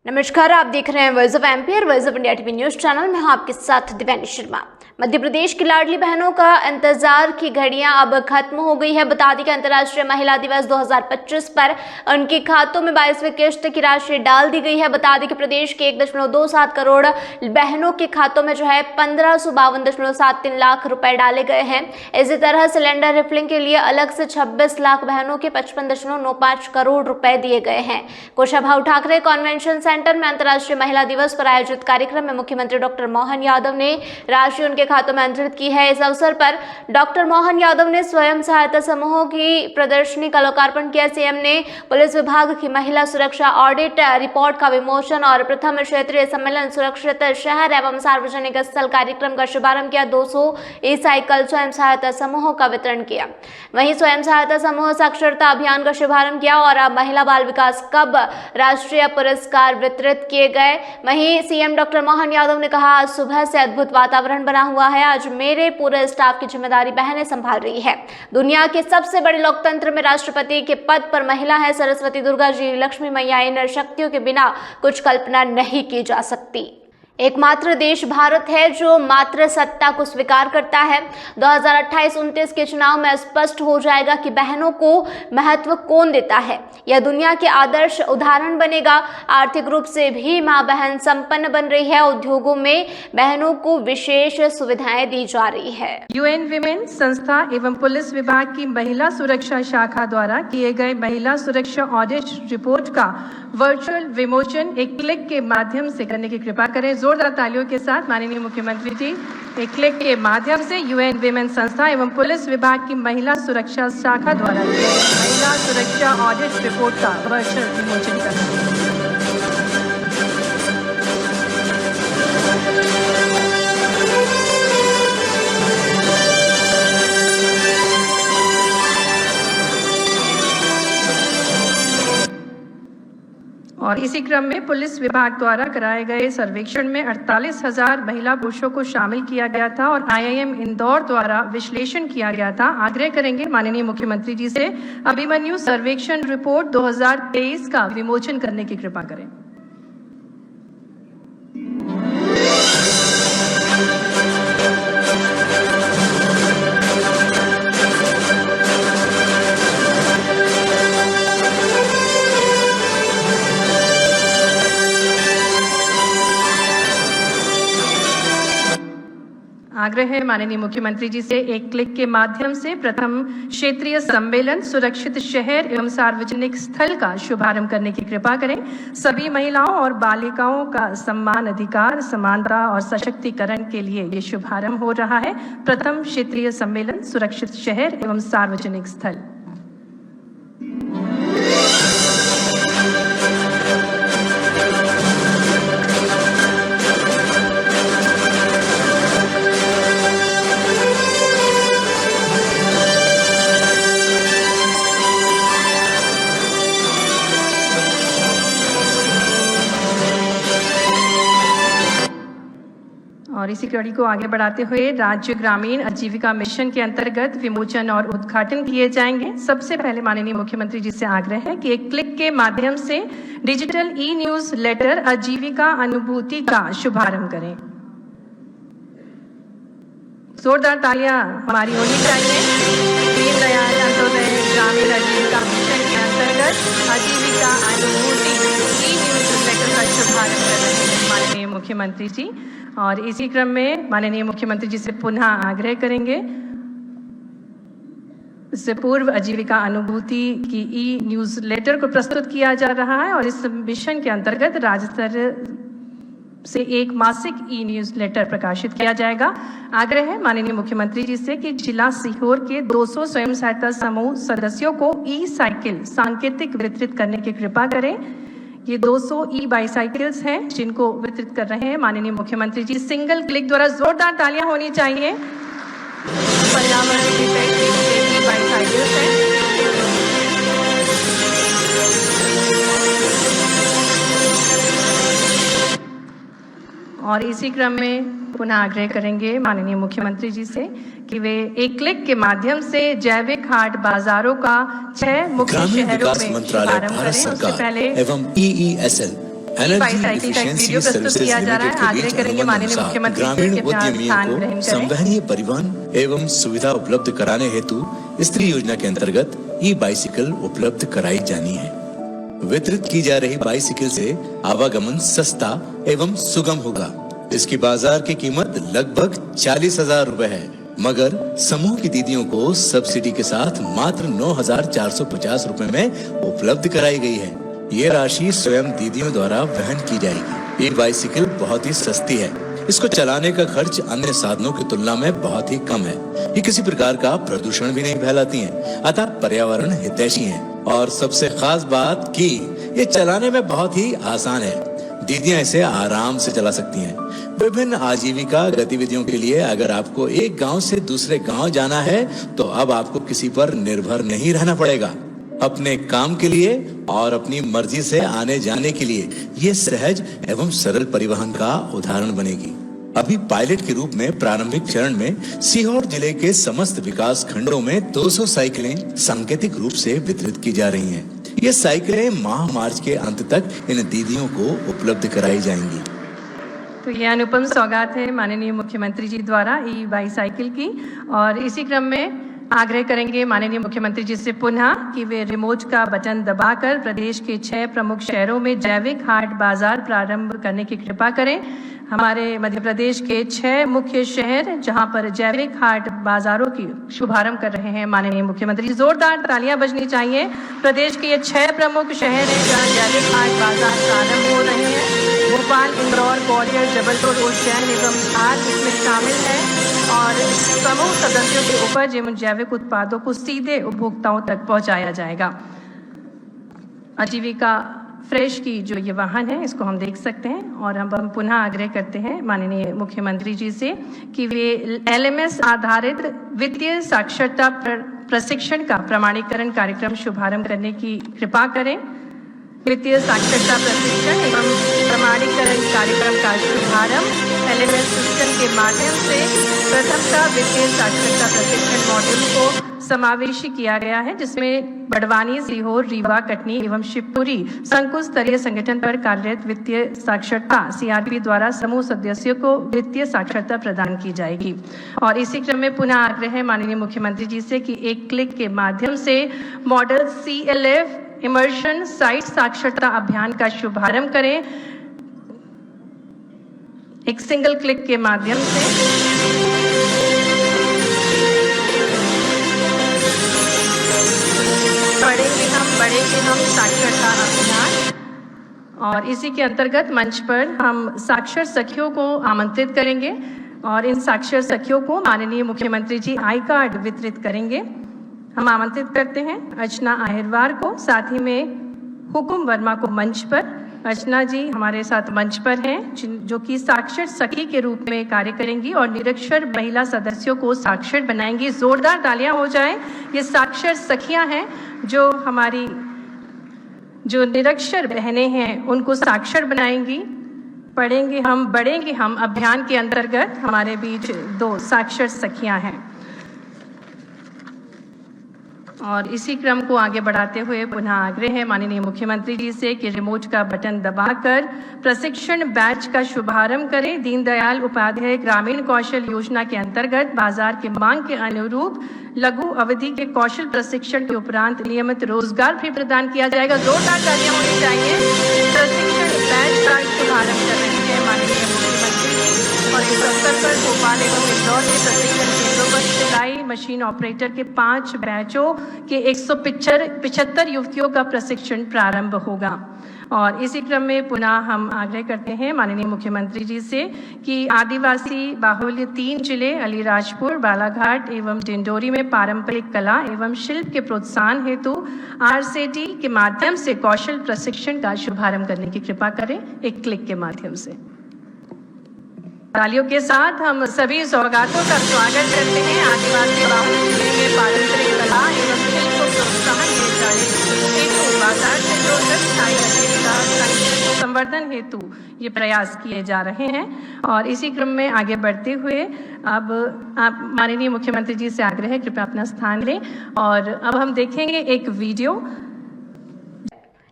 नमस्कार, आप देख रहे हैं वॉइस ऑफ एमपी और voice of India TV news channel में हूं आपके साथ दिव्यांश शर्मा। मध्य प्रदेश की लाडली बहनों का इंतजार की घड़ियां अब खत्म हो गई है। बता दें कि अंतर्राष्ट्रीय महिला दिवस 2025 पर उनके खातों में 22वीं किश्त की राशि डाल दी गई है। बता दें कि प्रदेश के 1.27 करोड़ बहनों के खातों में 1552.73 लाख रुपए डाले गए हैं। इसी तरह सिलेंडर रिफिलिंग के लिए अलग से 26 लाख बहनों के 55.95 करोड़ रुपए दिए गए हैं। कुशाभाऊ ठाकरे कन्वेंशन सेंटर में अंतर्राष्ट्रीय महिला दिवस पर आयोजित कार्यक्रम में मुख्यमंत्री डॉक्टर मोहन यादव ने राशि उनके खातों में अंतरित की है। इस अवसर पर डॉक्टर मोहन यादव ने स्वयं सहायता समूहों की प्रदर्शनी का लोकार्पण किया। सीएम ने पुलिस विभाग की महिला सुरक्षा ऑडिट रिपोर्ट का विमोचन और प्रथम क्षेत्रीय सम्मेलन सुरक्षित शहर एवं सार्वजनिक स्थल कार्यक्रम का शुभारंभ किया। 200 ई साइकिल स्वयं सहायता समूहों का वितरण किया। वहीं स्वयं सहायता समूह साक्षरता अभियान का शुभारंभ किया और अब महिला बाल विकास कब राष्ट्रीय पुरस्कार वितरित किए गए। वहीं सीएम डॉक्टर मोहन यादव ने कहा, आज सुबह से अद्भुत वातावरण बना हुआ है। आज मेरे पूरे स्टाफ की जिम्मेदारी बहनें संभाल रही है। दुनिया के सबसे बड़े लोकतंत्र में राष्ट्रपति के पद पर महिला है। सरस्वती, दुर्गा जी, लक्ष्मी मैया, इन शक्तियों के बिना कुछ कल्पना नहीं की जा सकती। एकमात्र देश भारत है जो मात्र सत्ता को स्वीकार करता है। 2028-29 के चुनाव में स्पष्ट हो जाएगा कि बहनों को महत्व कौन देता है। यह दुनिया के आदर्श उदाहरण बनेगा। आर्थिक रूप से भी मां बहन संपन्न बन रही है। उद्योगों में बहनों को विशेष सुविधाएं दी जा रही है। यूएन विमेन संस्था एवं पुलिस विभाग की महिला सुरक्षा शाखा द्वारा किए गए महिला सुरक्षा ऑडिट रिपोर्ट का वर्चुअल विमोचन एक क्लिक के माध्यम से करने की कृपा करें। जोरदार तालियों के साथ माननीय मुख्यमंत्री जी एक क्लिक के माध्यम से यूएन विमेन संस्था एवं पुलिस विभाग की महिला सुरक्षा शाखा द्वारा महिला सुरक्षा ऑडिट रिपोर्ट का वर्चुअल विमोचन करें। और इसी क्रम में पुलिस विभाग द्वारा कराए गए सर्वेक्षण में 48,000 महिला पुरुषों को शामिल किया गया था और आईआईएम इंदौर द्वारा विश्लेषण किया गया था। आग्रह करेंगे माननीय मुख्यमंत्री जी से अभिमन्यु सर्वेक्षण रिपोर्ट 2023 का विमोचन करने की कृपा करें। आग्रह है माननीय मुख्यमंत्री जी से एक क्लिक के माध्यम से प्रथम क्षेत्रीय सम्मेलन सुरक्षित शहर एवं सार्वजनिक स्थल का शुभारंभ करने की कृपा करें। सभी महिलाओं और बालिकाओं का सम्मान, अधिकार, समानता और सशक्तिकरण के लिए ये शुभारंभ हो रहा है। प्रथम क्षेत्रीय सम्मेलन सुरक्षित शहर एवं सार्वजनिक स्थल। और इसी कड़ी को आगे बढ़ाते हुए राज्य ग्रामीण आजीविका मिशन के अंतर्गत विमोचन और उद्घाटन किए जाएंगे। सबसे पहले माननीय मुख्यमंत्री जी से आग्रह है कि एक क्लिक के माध्यम से डिजिटल ई न्यूज लेटर आजीविका अनुभूति का शुभारंभ करें। जोरदार तालियां हमारी होनी चाहिए। दीनदयाल अंत्योदय ग्रामीण आजीविका मिशन के अंतर्गत आजीविका अनुभूति ई न्यूज लेटर का शुभारंभ कर रहे हैं माननीय मुख्यमंत्री जी। और इसी क्रम में माननीय मुख्यमंत्री जी से पुनः आग्रह करेंगे, इससे पूर्व आजीविका अनुभूति की ई न्यूज लेटर को प्रस्तुत किया जा रहा है और इस मिशन के अंतर्गत राज्य स्तर से एक मासिक ई न्यूज लेटर प्रकाशित किया जाएगा। आग्रह है माननीय मुख्यमंत्री जी से कि जिला सीहोर के 200 स्वयं सहायता समूह सदस्यों को ई साइकिल सांकेतिक वितरित करने की कृपा करें। ये 200 ई बाईसाइकिल्स हैं जिनको वितरित कर रहे हैं माननीय मुख्यमंत्री जी। सिंगल क्लिक द्वारा जोरदार तालियां होनी चाहिए। पर्यावरण के कई बाईसाइकिल्स हैं। और इसी क्रम में पुनः आग्रह करेंगे माननीय मुख्यमंत्री जी से कि वे एक क्लिक के माध्यम से जैविक हाट बाजारों का 6 मुख्य शहरों में शुभारंभ करें। उससे पहले एवं EESL ई बाईसाइकिल का एक वीडियो प्रस्तुत किया जा रहा है। आग्रह करेंगे माननीय मुख्यमंत्री ग्रामीण जी के अपना उद्यमियों स्थान को ग्रहण करें। संवहनीय परिवहन एवं सुविधा उपलब्ध कराने हेतु स्त्री योजना के अंतर्गत ई बाइसिकल उपलब्ध कराई जानी है। वितरित की जा रही बाइसिकल से आवागमन सस्ता एवं सुगम होगा। इसकी बाजार की कीमत लगभग 40,000 रुपए है, मगर समूह की दीदियों को सब्सिडी के साथ मात्र 9,450 रुपए में उपलब्ध कराई गई है। ये राशि स्वयं दीदियों द्वारा वहन की जाएगी। ये बाइसिकल बहुत ही सस्ती है। इसको चलाने का खर्च अन्य साधनों की तुलना में बहुत ही कम है। ये किसी प्रकार का प्रदूषण भी नहीं फैलाती हैं, अतः पर्यावरण हितैषी हैं। और सबसे खास बात कि ये चलाने में बहुत ही आसान है। दीदियां इसे आराम से चला सकती हैं। विभिन्न आजीविका गतिविधियों के लिए अगर आपको एक गांव से दूसरे गांव जाना है तो अब आपको किसी पर निर्भर नहीं रहना पड़ेगा। अपने काम के लिए और अपनी मर्जी से आने जाने के लिए ये सहज एवं सरल परिवहन का उदाहरण बनेगी। अभी पायलट के रूप में प्रारंभिक चरण में सीहोर जिले के समस्त विकास खंडों में 200 साइकिलें सांकेतिक रूप से वितरित की जा रही हैं। ये साइकिलें माह मार्च के अंत तक इन दीदियों को उपलब्ध कराई जाएंगी। तो यह अनुपम सौगात है माननीय मुख्यमंत्री जी द्वारा ई बाईसाइकिल की। और इसी क्रम में आग्रह करेंगे माननीय मुख्यमंत्री जी से पुनः कि वे रिमोट का बटन दबाकर प्रदेश के 6 प्रमुख शहरों में जैविक हाट बाजार प्रारंभ करने की कृपा करें। हमारे मध्य प्रदेश के 6 मुख्य शहर जहां पर जैविक हाट बाजारों की शुभारंभ कर रहे हैं माननीय मुख्यमंत्री। जोरदार तालियां बजनी चाहिए। प्रदेश के ये 6 प्रमुख शहर हैं जहां जैविक हाट बाजार प्रारंभ हो रहे हैं। भोपाल, इंदौर, ग्वालियर, जबलपुर, उज्जैन एवं धार इसमें शामिल है। और समूह सदस्यों के उपज एवं जैविक उत्पादों को सीधे उपभोक्ताओं तक पहुंचाया जाएगा। आजीविका फ्रेश की जो ये वाहन है इसको हम देख सकते हैं। और हम पुनः आग्रह करते हैं माननीय मुख्यमंत्री जी से कि वे LMS आधारित वित्तीय साक्षरता प्रशिक्षण का प्रमाणीकरण कार्यक्रम शुभारंभ करने की कृपा करें। वित्तीय साक्षरता प्रशिक्षण एवं प्रमाणीकरण कार्यक्रम का शुभारंभ LMS सिस्टम के माध्यम से प्रथमतः वित्तीय साक्षरता प्रशिक्षण मॉड्यूल को समावेशी किया गया है, जिसमें बड़वानी, सीहोर, रीवा, कटनी एवं शिवपुरी संकुल स्तरीय संगठन पर कार्यरत वित्तीय साक्षरता CRP द्वारा समूह सदस्यों को वित्तीय साक्षरता प्रदान की जाएगी। और इसी क्रम में पुनः आग्रह है माननीय मुख्यमंत्री जी से कि एक क्लिक के माध्यम से मॉडल CLF इमर्शन साइट साक्षरता अभियान का शुभारंभ करें। एक सिंगल क्लिक के माध्यम से बढ़ेंगे हम साक्षरता अभियान। और इसी के अंतर्गत मंच पर हम साक्षर सखियों को आमंत्रित करेंगे और इन साक्षर सखियों को माननीय मुख्यमंत्री जी आई कार्ड वितरित करेंगे। हम आमंत्रित करते हैं अर्चना अहिरवार को, साथ ही में हुकुम वर्मा को मंच पर। अर्चना जी हमारे साथ मंच पर हैं जो कि साक्षर सखी के रूप में कार्य करेंगी और निरक्षर महिला सदस्यों को साक्षर बनाएंगी। जोरदार तालियां हो जाएं। ये साक्षर सखियां हैं जो हमारी जो निरक्षर बहनें हैं उनको साक्षर बनाएंगी। पढ़ेंगे हम बढ़ेंगे हम अभियान के अंतर्गत हमारे बीच 2 साक्षर सखियां हैं। और इसी क्रम को आगे बढ़ाते हुए पुनः आग्रह है माननीय मुख्यमंत्री जी से कि रिमोट का बटन दबाकर प्रशिक्षण बैच का शुभारंभ करें। दीनदयाल उपाध्याय ग्रामीण कौशल योजना के अंतर्गत बाजार की मांग के अनुरूप लघु अवधि के कौशल प्रशिक्षण के उपरांत नियमित रोजगार भी प्रदान किया जाएगा। जोरदार तालियां होनी चाहिए। प्रशिक्षण बैच का शुभारंभ कर रहे हैं माननीय मुख्यमंत्री जी। और इस अवसर पर भोपाल एवं इंदौर के प्रशिक्षण केंद्रों पर सिलाई मशीन ऑपरेटर के 5 बैचों के 175 युवतियों का प्रशिक्षण प्रारंभ होगा। और इसी क्रम में पुनः हम आग्रह करते हैं माननीय मुख्यमंत्री जी से कि आदिवासी बाहुल्य 3 जिले अलीराजपुर, बालाघाट एवं डिंडोरी में पारंपरिक कला एवं शिल्प के प्रोत्साहन हेतु RCT के माध्यम से कौशल प्रशिक्षण का शुभारंभ करने की कृपा करें। एक क्लिक के माध्यम से तालियों के साथ हम सभी सौगातों का स्वागत करते हैं। आदिवासी बाहुल्य जिले में पारंपरिक कला एवं शिल्प को प्रोत्साहन दिए जाने हेतु बाजार से जोड़कर स्थायी आजीविका संवर्धन हेतु ये प्रयास किए जा रहे हैं। और इसी क्रम में आगे बढ़ते हुए अब आप माननीय मुख्यमंत्री जी से आग्रह है कृपया अपना स्थान लें। और अब हम देखेंगे एक वीडियो।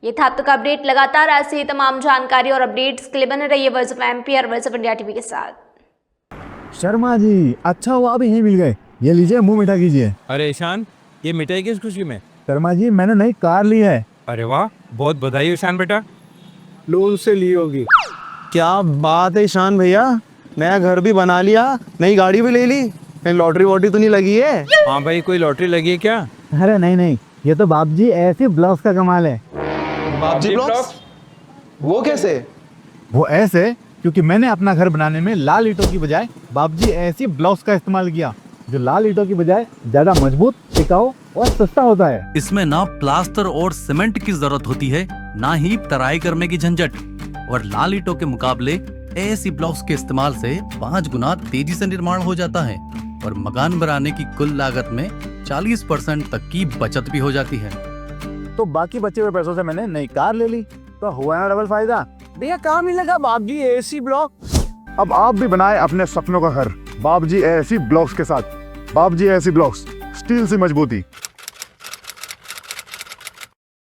ये था अब तक अपडेट। लगातार ऐसे ही तमाम जानकारी और अपडेट्स के लिए बने रहिए वॉइस ऑफ एमपी और वॉइस ऑफ इंडिया टीवी के साथ। शर्मा जी, अच्छा हुआ आप यहीं मिल गए। ये लीजिए, मुंह मीठा कीजिए। अरे ईशान, ये मिठाई किस खुशी में? शर्मा जी, मैंने नई कार ली है। अरे वाह, बहुत बधाई है ईशान बेटा। लोन से ली होगी। क्या बात है ईशान भैया, नया घर भी बना लिया, नई गाड़ी भी ले ली, कहीं लॉटरी वॉटरी तो नहीं लगी है? हाँ भाई, कोई लॉटरी लगी है क्या? अरे नहीं, ये तो बाप जी ऐसी ब्लॉक्स का कमाल है। बापजी ब्लॉक्स? वो कैसे? वो ऐसे क्योंकि मैंने अपना घर बनाने में लाल ईंटों की बजाय बाप जी ऐसी ब्लॉक्स का इस्तेमाल किया, जो लाल ईंटों की बजाय ज्यादा मजबूत, टिकाऊ और सस्ता होता है। इसमें ना प्लास्टर और सीमेंट की जरूरत होती है, ना ही तराई करने की झंझट। और लाल ईंटों के मुकाबले ऐसी ब्लॉक्स के इस्तेमाल से 5 गुना तेजी से निर्माण हो जाता है और मकान बनाने की कुल लागत में 40% तक की बचत भी हो जाती है। तो बाकी बचे हुए पैसों से मैंने नई कार ले ली, तो हुआ ना डबल फायदा। भैया कहाँ मिलेगा बाप जी एसी ब्लॉक? अब आप भी बनाए अपने सपनों का घर बाप जी ऐसी ब्लॉक्स के साथ। बाप जी ऐसी ब्लॉक्स, स्टील से मजबूती।